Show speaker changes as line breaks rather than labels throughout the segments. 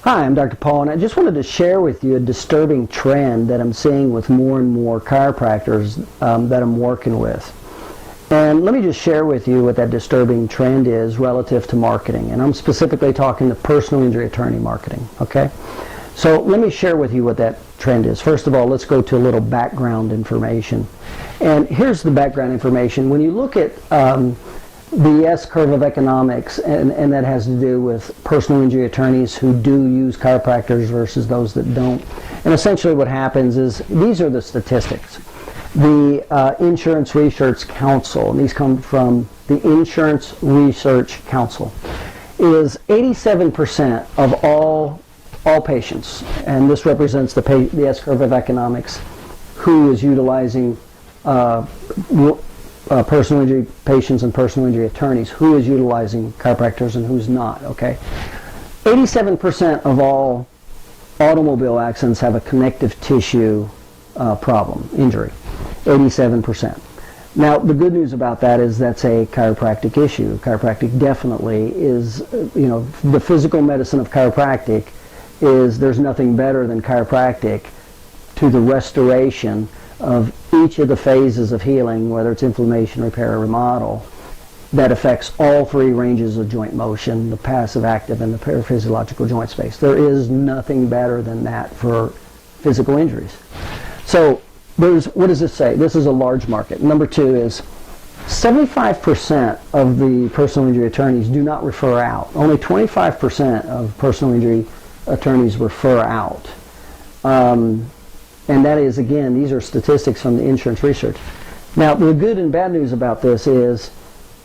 Hi, I'm Dr. Paul, and I just wanted to share with you a disturbing trend that I'm seeing with more and more chiropractors that I'm working with. And let me just share with you what that disturbing trend is relative to marketing. And I'm specifically talking to personal injury attorney marketing, okay? So let me share with you what that trend is. First of all, let's go to a little background information. And here's the background information. When you look at the S-curve of economics, and that has to do with personal injury attorneys who do use chiropractors versus those that don't. And essentially what happens is, these are the statistics. The Insurance Research Council, and these come from the Insurance Research Council, is 87% of all patients, and this represents the S-curve of economics, who is utilizing personal injury patients and personal injury attorneys, who is utilizing chiropractors and who's not, okay? 87% of all automobile accidents have a connective tissue problem, injury, 87%. Now, the good news about that is that's a chiropractic issue. Chiropractic definitely is, the physical medicine of chiropractic is, there's nothing better than chiropractic to the restoration of each of the phases of healing, whether it's inflammation, repair, or remodel, that affects all three ranges of joint motion, the passive, active, and the paraphysiological joint space. There is nothing better than that for physical injuries. So what does this say? This is a large market. Number two is 75% of the personal injury attorneys do not refer out. Only 25% of personal injury attorneys refer out. And that is, again, these are statistics from the insurance research. Now, the good and bad news about this is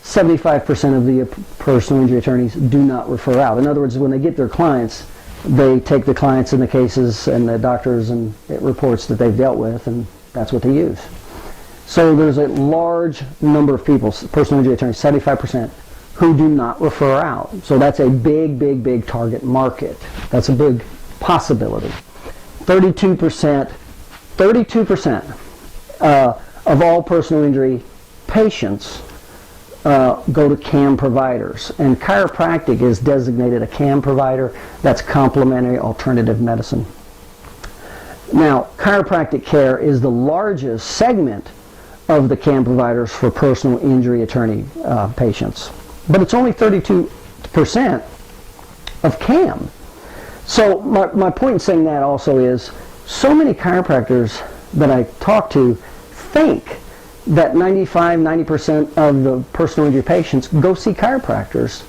75% of the personal injury attorneys do not refer out. In other words, when they get their clients, they take the clients and the cases and the doctors and reports that they've dealt with, and that's what they use. So there's a large number of people, personal injury attorneys, 75%, who do not refer out. So that's a big, big, big target market. That's a big possibility. 32% of all personal injury patients go to CAM providers, and chiropractic is designated a CAM provider. That's complementary alternative medicine. Now, chiropractic care is the largest segment of the CAM providers for personal injury attorney patients, but it's only 32% of CAM. So my point in saying that also is, so many chiropractors that I talk to think that 90% of the personal injury patients go see chiropractors,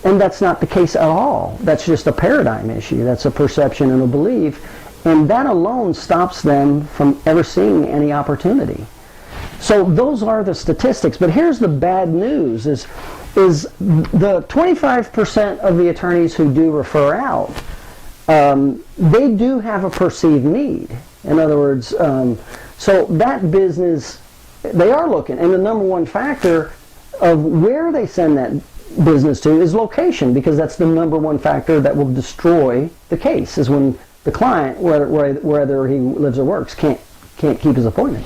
and that's not the case at all. That's just a paradigm issue. That's a perception and a belief, and that alone stops them from ever seeing any opportunity. So those are the statistics, but here's the bad news is the 25% of the attorneys who do refer out, they do have a perceived need. In other words, so that business, they are looking, and the number one factor of where they send that business to is location, because that's the number one factor that will destroy the case, is when the client, whether he lives or works, can't keep his appointment.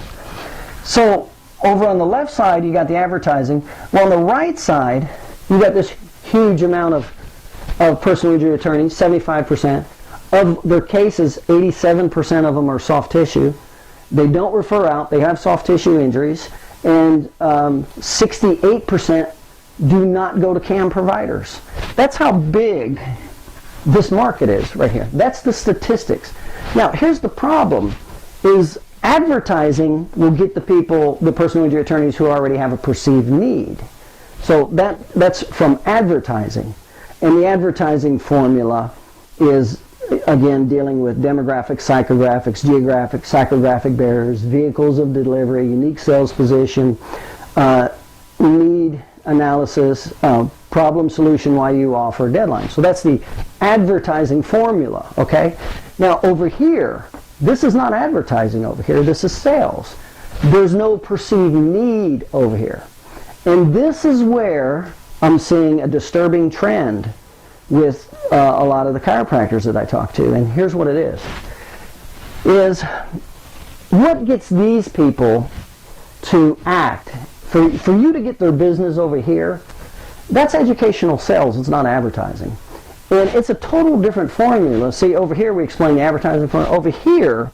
So over on the left side, you got the advertising. Well, on the right side, you got this huge amount of personal injury attorneys, 75%. Of their cases, 87% of them are soft tissue. They don't refer out. They have soft tissue injuries. And 68% do not go to CAM providers. That's how big this market is right here. That's the statistics. Now, here's the problem, is advertising will get the people, the personal injury attorneys who already have a perceived need. So that's from advertising. And the advertising formula is, again, dealing with demographics, psychographics, geographic, psychographic barriers, vehicles of delivery, unique sales position, need analysis, problem solution, why you offer, deadline. So that's the advertising formula, okay? Now over here, this is not advertising over here, this is sales. There's no perceived need over here. And this is where I'm seeing a disturbing trend with a lot of the chiropractors that I talk to. And here's what it is what gets these people to act, for you to get their business over here, that's educational sales, it's not advertising. And it's a total different formula. See, over here we explain the advertising formula. Over here,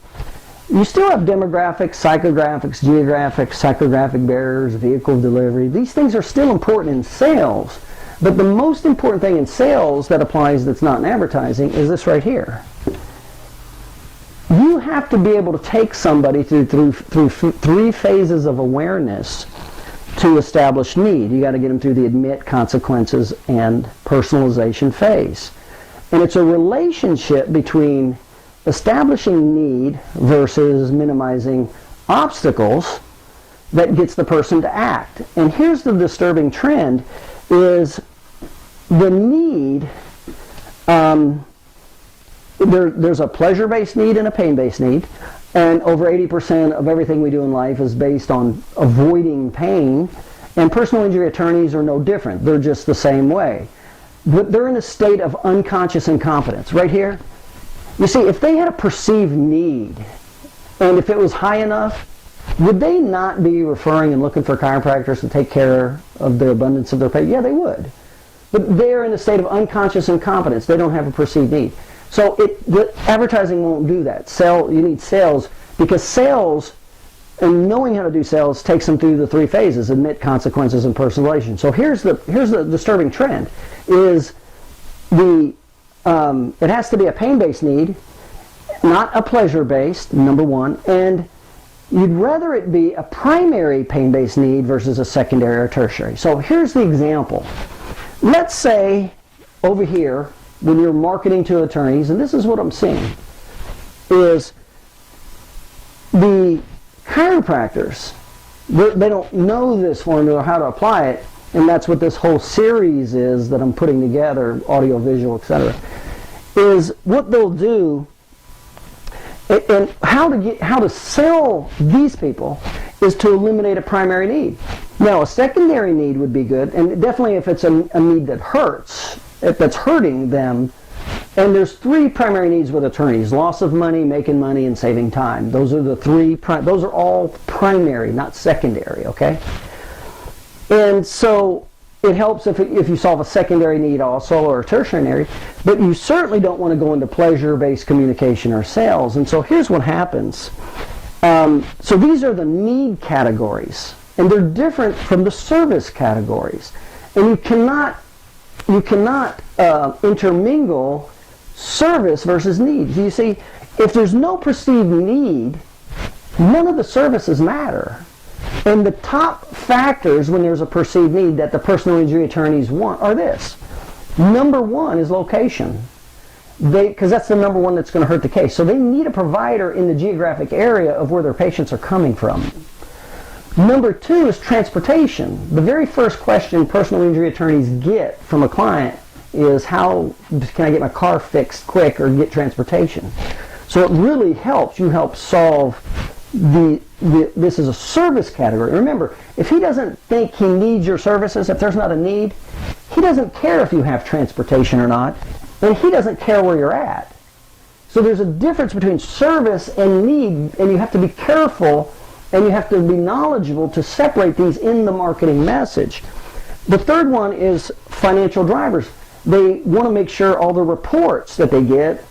you still have demographics, psychographics, geographics, psychographic barriers, vehicle delivery. These things are still important in sales. But the most important thing in sales that applies that's not in advertising is this right here. You have to be able to take somebody through three phases of awareness to establish need. You got to get them through the admit, consequences, and personalization phase. And it's a relationship between establishing need versus minimizing obstacles that gets the person to act. And here's the disturbing trend is the need, there's a pleasure-based need and a pain-based need. And over 80% of everything we do in life is based on avoiding pain. And personal injury attorneys are no different. They're just the same way. But they're in a state of unconscious incompetence. Right here, you see, if they had a perceived need, and if it was high enough, would they not be referring and looking for chiropractors to take care of the abundance of their pain? Yeah, they would. But they're in a state of unconscious incompetence. They don't have a perceived need. So the advertising won't do that. You need sales, because sales and knowing how to do sales takes them through the three phases: admit, consequences, and personalization. So here's the disturbing trend: is it has to be a pain-based need, not a pleasure-based. Number one, and you'd rather it be a primary pain-based need versus a secondary or tertiary. So here's the example. Let's say over here, when you're marketing to attorneys, and this is what I'm seeing, is the chiropractors, they don't know this formula or how to apply it, and that's what this whole series is that I'm putting together, audio, visual, etc., is what they'll do, and how to sell these people is to eliminate a primary need. Now, a secondary need would be good, and definitely if it's a need that hurts, if that's hurting them. And there's three primary needs with attorneys: loss of money, making money, and saving time. Those are the three. Those are all primary, not secondary. Okay. And so it helps if you solve a secondary need also, or a tertiary. But you certainly don't want to go into pleasure-based communication or sales. And so here's what happens. So these are the need categories, and they're different from the service categories. And you cannot intermingle service versus need. You see, if there's no perceived need, none of the services matter. And the top factors when there's a perceived need that the personal injury attorneys want are this. Number one is location, because that's the number one that's going to hurt the case. So they need a provider in the geographic area of where their patients are coming from. Number two is transportation. The very first question personal injury attorneys get from a client is, how can I get my car fixed quick or get transportation? So it really helps. You help solve this is a service category. Remember, if he doesn't think he needs your services, if there's not a need, he doesn't care if you have transportation or not, and he doesn't care where you're at. So there's a difference between service and need, and you have to be careful and you have to be knowledgeable to separate these in the marketing message. The third one is financial drivers. They want to make sure all the reports that they get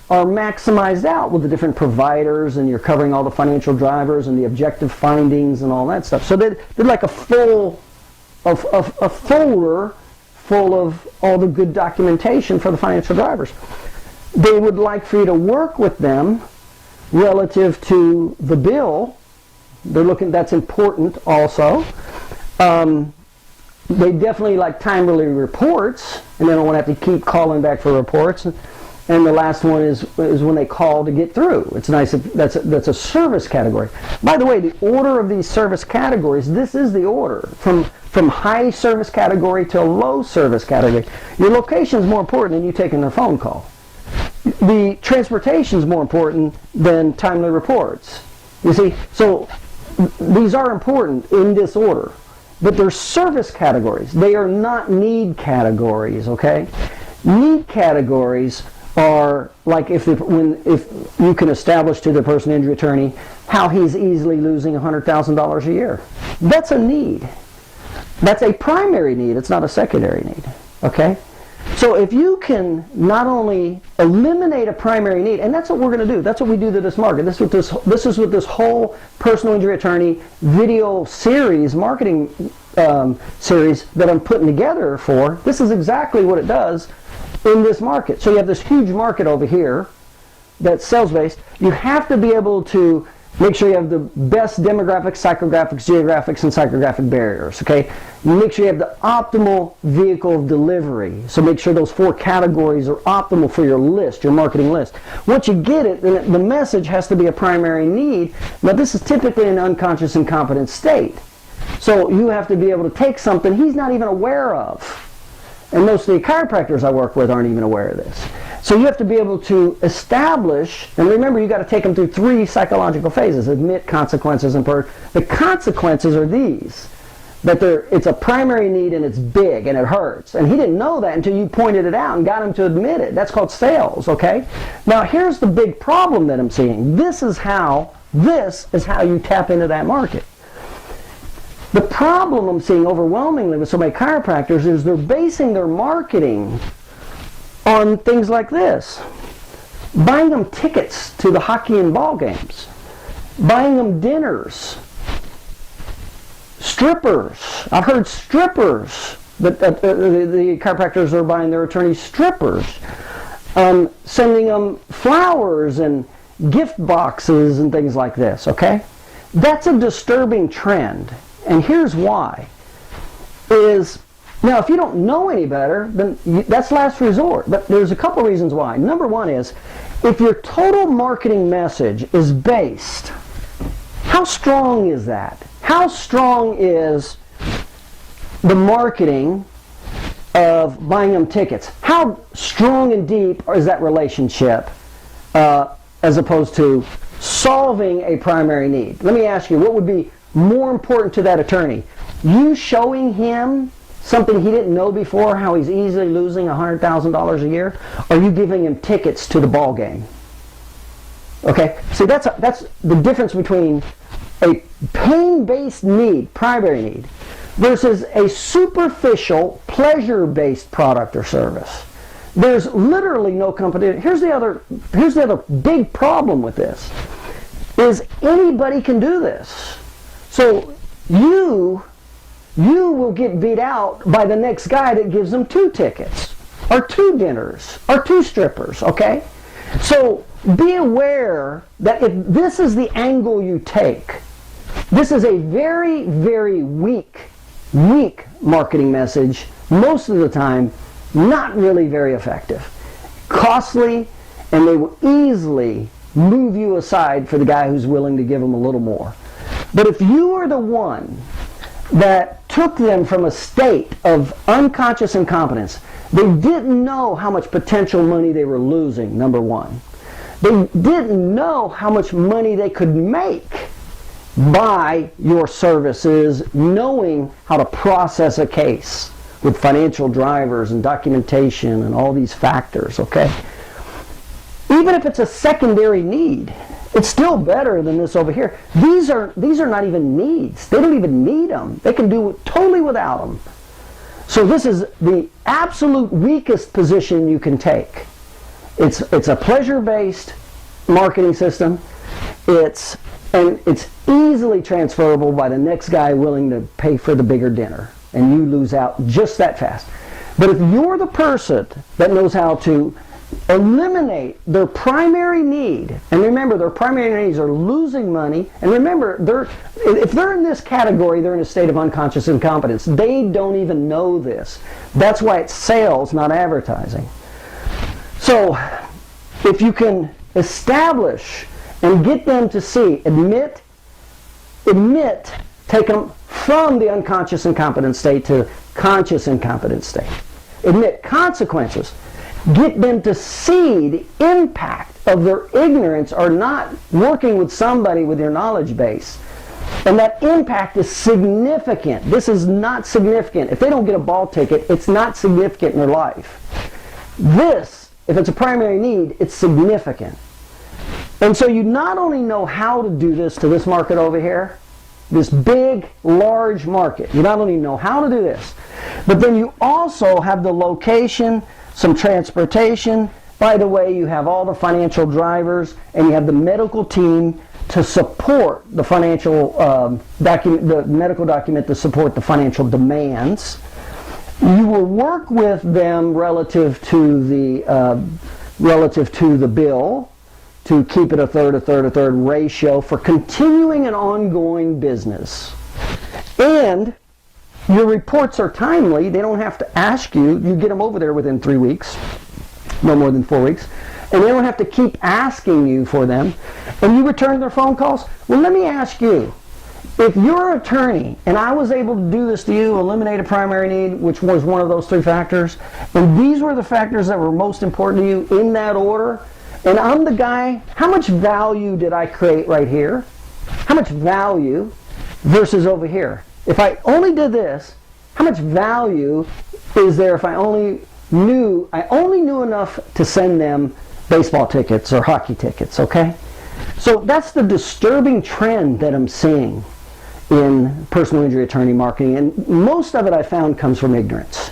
are maximized out with the different providers, and you're covering all the financial drivers and the objective findings and all that stuff. So they're like a folder full of all the good documentation for the financial drivers. They would like for you to work with them relative to the bill. They're looking, that's important also. They definitely like timely reports, and they don't want to have to keep calling back for reports. And the last one is when they call to get through. It's nice if that's a service category. By the way, the order of these service categories, this is the order from high service category to a low service category. Your location is more important than you taking their phone call. The transportation is more important than timely reports. You see, so these are important in this order, but they're service categories. They are not need categories. Okay, need categories are like if you can establish to the personal injury attorney how he's easily losing $100,000 a year. That's a need. That's a primary need. It's not a secondary need. Okay, So if you can not only eliminate a primary need, and that's what we're going to do, that's what we do to this market. This is what this whole personal injury attorney video series, marketing series that I'm putting together for. This is exactly what it does in this market. So you have this huge market over here that's sales-based. You have to be able to make sure you have the best demographics, psychographics, geographics, and psychographic barriers, okay? You make sure you have the optimal vehicle of delivery. So make sure those 4 categories are optimal for your list, your marketing list. Once you get it, then the message has to be a primary need. Now this is typically an unconscious incompetent state. So you have to be able to take something he's not even aware of. And most of the chiropractors I work with aren't even aware of this. So you have to be able to establish, and remember you got to take them through 3 psychological phases: admit, consequences, and purge. The consequences are these, that it's a primary need and it's big and it hurts. And he didn't know that until you pointed it out and got him to admit it. That's called sales, okay? Now here's the big problem that I'm seeing. This is how you tap into that market. The problem I'm seeing overwhelmingly with so many chiropractors is they're basing their marketing on things like this. Buying them tickets to the hockey and ball games. Buying them dinners. Strippers. I've heard strippers. The chiropractors are buying their attorneys strippers. Sending them flowers and gift boxes and things like this, okay? That's a disturbing trend. And here's why. Now, if you don't know any better, then that's last resort. But there's a couple reasons why. Number one is, if your total marketing message is based, how strong is that? How strong is the marketing of buying them tickets? How strong and deep is that relationship as opposed to solving a primary need? Let me ask you, what would be more important to that attorney? You showing him something he didn't know before, how he's easily losing $100,000 a year, or you giving him tickets to the ball game? Okay, see, that's the difference between a pain-based need, primary need, versus a superficial, pleasure-based product or service. There's literally no competition. Here's the other big problem with this, is anybody can do this. So you will get beat out by the next guy that gives them 2 tickets, or 2 dinners, or 2 strippers, okay? So be aware that if this is the angle you take, this is a very, very weak marketing message, most of the time not really very effective. Costly, and they will easily move you aside for the guy who's willing to give them a little more. But if you are the one that took them from a state of unconscious incompetence, they didn't know how much potential money they were losing, number one. They didn't know how much money they could make by your services, knowing how to process a case with financial drivers and documentation and all these factors, okay? Even if it's a secondary need, it's still better than this over here. These are not even needs. They don't even need them. They can do it totally without them. So this is the absolute weakest position you can take. It's a pleasure-based marketing system. It's easily transferable by the next guy willing to pay for the bigger dinner, and you lose out just that fast. But if you're the person that knows how to eliminate their primary need, and remember their primary needs are losing money, and remember if they're in this category, they're in a state of unconscious incompetence. They don't even know this. That's why it's sales, not advertising. So if you can establish and get them to see, admit, take them from the unconscious incompetent state to conscious incompetent state. Admit consequences. Get them to see the impact of their ignorance or not working with somebody with your knowledge base. And that impact is significant. This is not significant. If they don't get a ball ticket, it's not significant in their life. This, if it's a primary need, it's significant. And so you not only know how to do this to this market over here, this big, large market. You not only know how to do this, but then you also have the location, some transportation. By the way, you have all the financial drivers, and you have the medical team to support the financial the medical document to support the financial demands. You will work with them relative to the bill to keep it a third ratio for continuing and ongoing business. And your reports are timely. They don't have to ask you. You get them over there within 3 weeks, no more than 4 weeks. And they don't have to keep asking you for them. And you return their phone calls. Well, let me ask you, if you're an attorney and I was able to do this to you, eliminate a primary need, which was one of those 3 factors, and these were the factors that were most important to you in that order, and I'm the guy, how much value did I create right here? How much value versus over here? If I only did this, how much value is there if I only knew enough to send them baseball tickets or hockey tickets, okay? So that's the disturbing trend that I'm seeing in personal injury attorney marketing, and most of it I found comes from ignorance,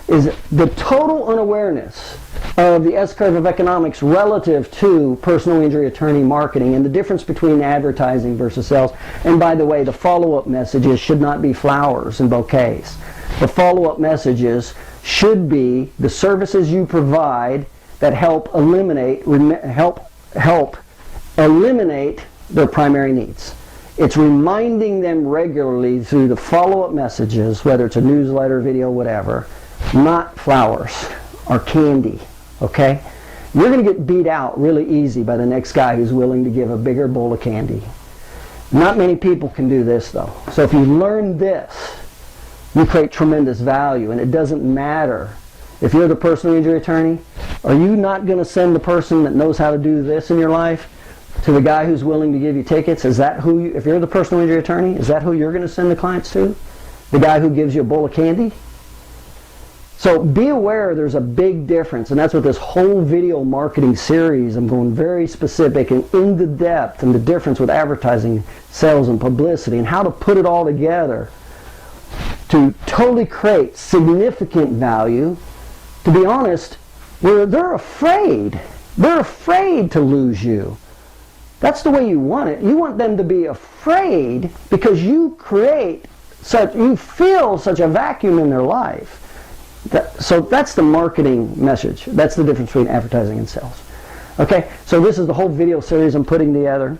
is the total unawareness of the S-curve of economics relative to personal injury attorney marketing and the difference between advertising versus sales. And by the way, the follow-up messages should not be flowers and bouquets. The follow-up messages should be the services you provide that help eliminate their primary needs. It's reminding them regularly through the follow-up messages, whether it's a newsletter, video, whatever, not flowers or candy, okay? You're going to get beat out really easy by the next guy who's willing to give a bigger bowl of candy. Not many people can do this, though. So if you learn this, you create tremendous value, and it doesn't matter. If you're the personal injury attorney, are you not going to send the person that knows how to do this in your life to the guy who's willing to give you tickets? Is that who you, if you're the personal injury attorney, is that who you're going to send the clients to? The guy who gives you a bowl of candy? So be aware there's a big difference, and that's what this whole video marketing series, I'm going very specific and into depth and the difference with advertising, sales, and publicity, and how to put it all together to totally create significant value. To be honest, where they're afraid to lose you. That's the way you want it. You want them to be afraid because you fill such a vacuum in their life. So that's the marketing message. That's the difference between advertising and sales. Okay, so this is the whole video series I'm putting together,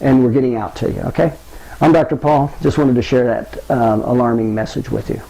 and we're getting out to you, okay? I'm Dr. Paul. Just wanted to share that alarming message with you.